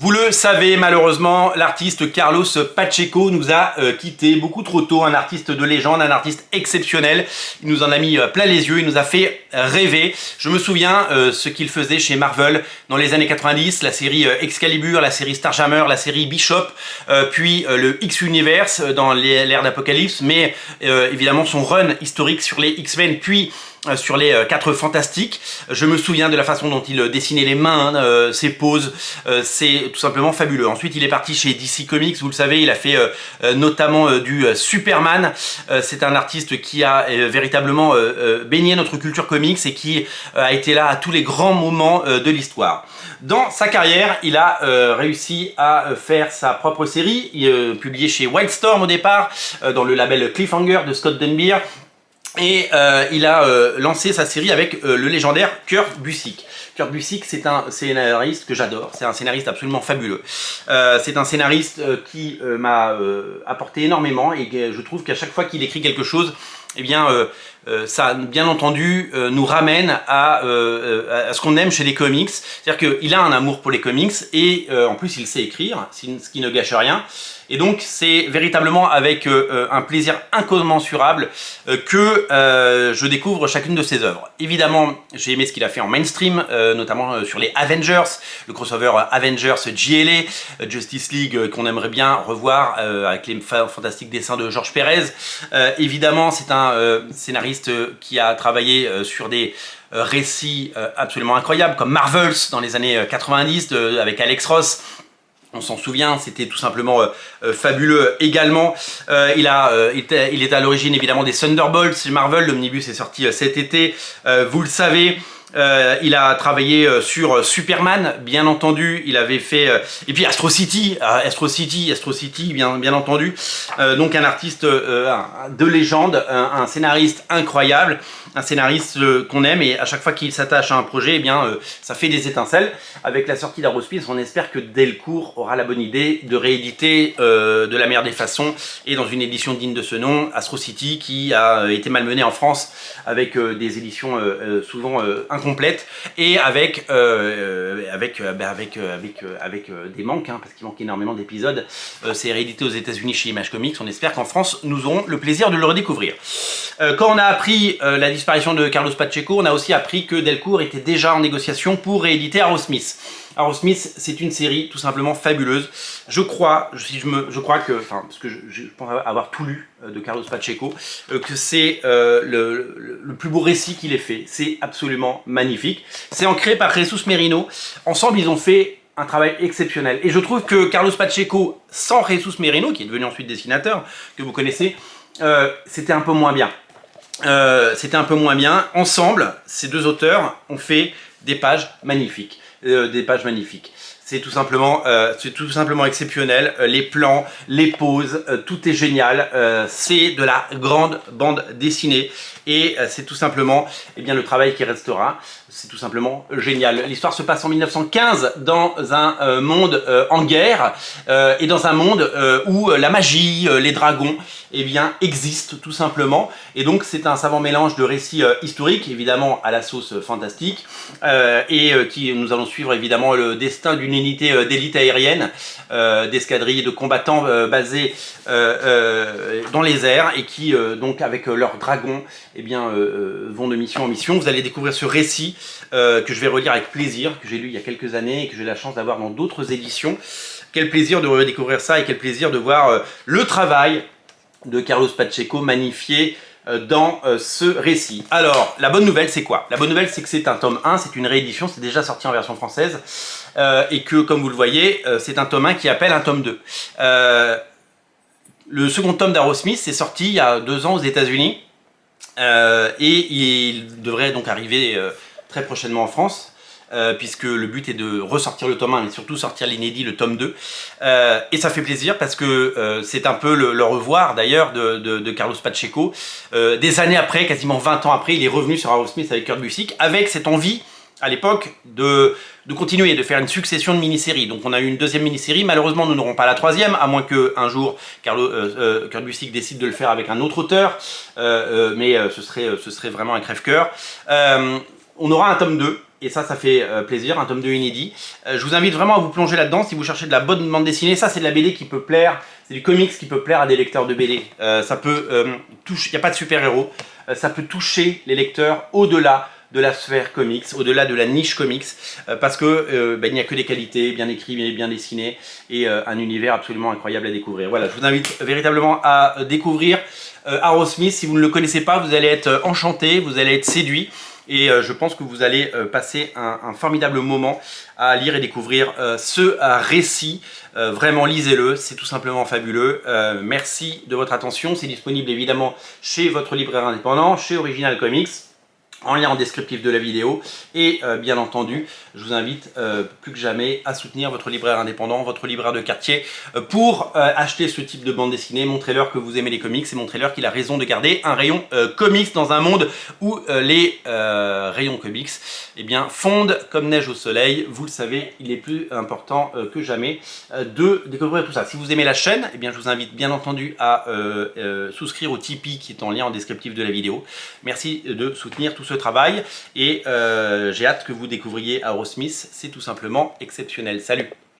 Vous le savez, malheureusement, l'artiste Carlos Pacheco nous a quittés beaucoup trop tôt, un artiste de légende, un artiste exceptionnel. Il nous en a mis plein les yeux, il nous a fait rêver. Je me souviens ce qu'il faisait chez Marvel dans les années 90, la série Excalibur, la série Starjammer, la série Bishop, puis le X-Universe dans l'ère d'Apocalypse, mais évidemment son run historique sur les X-Men, puis sur les 4 Fantastiques. Je me souviens de la façon dont il dessinait les mains, ses poses, c'est tout simplement fabuleux. Ensuite il est parti chez DC Comics, vous le savez, il a fait notamment du Superman. C'est un artiste qui a véritablement baigné notre culture comics et qui a été là à tous les grands moments de l'histoire. Dans sa carrière, il a réussi à faire sa propre série, publiée chez Wildstorm au départ, dans le label Cliffhanger de Scott Denbigh. Et il a lancé sa série avec le légendaire Kurt Busiek. Kurt Busiek, c'est un scénariste que j'adore, c'est un scénariste absolument fabuleux. C'est un scénariste qui m'a apporté énormément et je trouve qu'à chaque fois qu'il écrit quelque chose, eh bien, ça, bien entendu, nous ramène à ce qu'on aime chez les comics. C'est-à-dire qu'il a un amour pour les comics et en plus il sait écrire, ce qui ne gâche rien. Et donc c'est véritablement avec un plaisir incommensurable que je découvre chacune de ses œuvres. Évidemment, j'ai aimé ce qu'il a fait en mainstream, notamment sur les Avengers, le crossover Avengers JLA, Justice League qu'on aimerait bien revoir avec les fantastiques dessins de George Pérez. Évidemment, c'est un scénariste qui a travaillé sur des récits absolument incroyables comme Marvels dans les années 90 avec Alex Ross. On s'en souvient, c'était tout simplement fabuleux également. Il est à l'origine évidemment des Thunderbolts chez Marvel, l'omnibus est sorti cet été, vous le savez. Il a travaillé sur Superman, bien entendu, il avait fait... et puis Astro City, bien entendu. Donc un artiste de légende, un scénariste incroyable, un scénariste qu'on aime et à chaque fois qu'il s'attache à un projet, eh bien, ça fait des étincelles. Avec la sortie d'Arospis, on espère que Delcourt aura la bonne idée de rééditer de la meilleure des façons et dans une édition digne de ce nom, Astro City, qui a été malmenée en France avec des éditions souvent incomplète et avec des manques, hein, parce qu'il manque énormément d'épisodes. C'est réédité aux États-Unis chez Image Comics. On espère qu'en France, nous aurons le plaisir de le redécouvrir. Quand on a appris la disparition de Carlos Pacheco, on a aussi appris que Delcourt était déjà en négociation pour rééditer Arrowsmith. Arrowsmith, c'est une série tout simplement fabuleuse. Je crois que, enfin, parce que je pense avoir tout lu de Carlos Pacheco, que c'est le plus beau récit qu'il ait fait. C'est absolument magnifique. C'est ancré par Jesus Merino. Ensemble, ils ont fait un travail exceptionnel. Et je trouve que Carlos Pacheco, sans Jesus Merino, qui est devenu ensuite dessinateur, que vous connaissez, c'était un peu moins bien. Ensemble, ces deux auteurs ont fait des pages magnifiques. C'est tout simplement exceptionnel. Les plans, les poses, tout est génial. C'est de la grande bande dessinée et c'est tout simplement le travail qui restera. C'est tout simplement génial. L'histoire se passe en 1915 dans un monde en guerre et dans un monde où la magie, les dragons existent tout simplement. Et donc c'est un savant mélange de récits historiques, évidemment à la sauce fantastique, nous allons suivre évidemment le destin d'une unité d'élite aérienne, d'escadrilles de combattants basés dans les airs et qui donc avec leurs dragons vont de mission en mission. Vous allez découvrir ce récit que je vais relire avec plaisir, que j'ai lu il y a quelques années et que j'ai la chance d'avoir dans d'autres éditions. Quel plaisir de redécouvrir ça et quel plaisir de voir le travail de Carlos Pacheco magnifié dans ce récit. Alors, la bonne nouvelle, c'est quoi? La bonne nouvelle, c'est que c'est un tome 1, c'est une réédition, c'est déjà sorti en version française, et que, comme vous le voyez, c'est un tome 1 qui appelle un tome 2. Le second tome d'Arrowsmith c'est sorti il y a 2 ans aux États-Unis, et il devrait donc arriver très prochainement en France. Puisque le but est de ressortir le tome 1 et surtout sortir l'inédit, le tome 2. Et ça fait plaisir parce que c'est un peu le revoir d'ailleurs de Carlos Pacheco. Des années après, quasiment 20 ans après, il est revenu sur Arrowsmith avec Kurt Busiek, avec cette envie à l'époque de continuer, de faire une succession de mini-séries. Donc on a eu une deuxième mini-série, malheureusement nous n'aurons pas la troisième, à moins qu'un jour Kurt Busiek décide de le faire avec un autre auteur, mais ce serait vraiment un crève-cœur. On aura un tome 2, et ça fait plaisir, un tome 2 inédit. Je vous invite vraiment à vous plonger là-dedans si vous cherchez de la bonne bande dessinée. Ça, c'est de la BD qui peut plaire, c'est du comics qui peut plaire à des lecteurs de BD. Ça peut toucher, il n'y a pas de super-héros, ça peut toucher les lecteurs au-delà de la sphère comics, au-delà de la niche comics, parce que il n'y a que des qualités, bien écrits, bien dessinés, et un univers absolument incroyable à découvrir. Voilà, je vous invite véritablement à découvrir Arrowsmith. Si vous ne le connaissez pas, vous allez être enchanté, vous allez être séduit, et je pense que vous allez passer un formidable moment à lire et découvrir ce récit. Vraiment, lisez-le, c'est tout simplement fabuleux. Merci de votre attention. C'est disponible évidemment chez votre libraire indépendant, chez Original Comics, en lien en descriptif de la vidéo, et bien entendu je vous invite plus que jamais à soutenir votre libraire indépendant, votre libraire de quartier, pour acheter ce type de bande dessinée. Montrez-leur que vous aimez les comics et montrez-leur qu'il a raison de garder un rayon comics dans un monde où les rayons comics fondent comme neige au soleil. Vous le savez, il est plus important que jamais de découvrir tout ça. Si vous aimez la chaîne, je vous invite bien entendu à souscrire au Tipeee qui est en lien en descriptif de la vidéo. Merci de soutenir tout ce travail, et j'ai hâte que vous découvriez Arrowsmith, c'est tout simplement exceptionnel. Salut!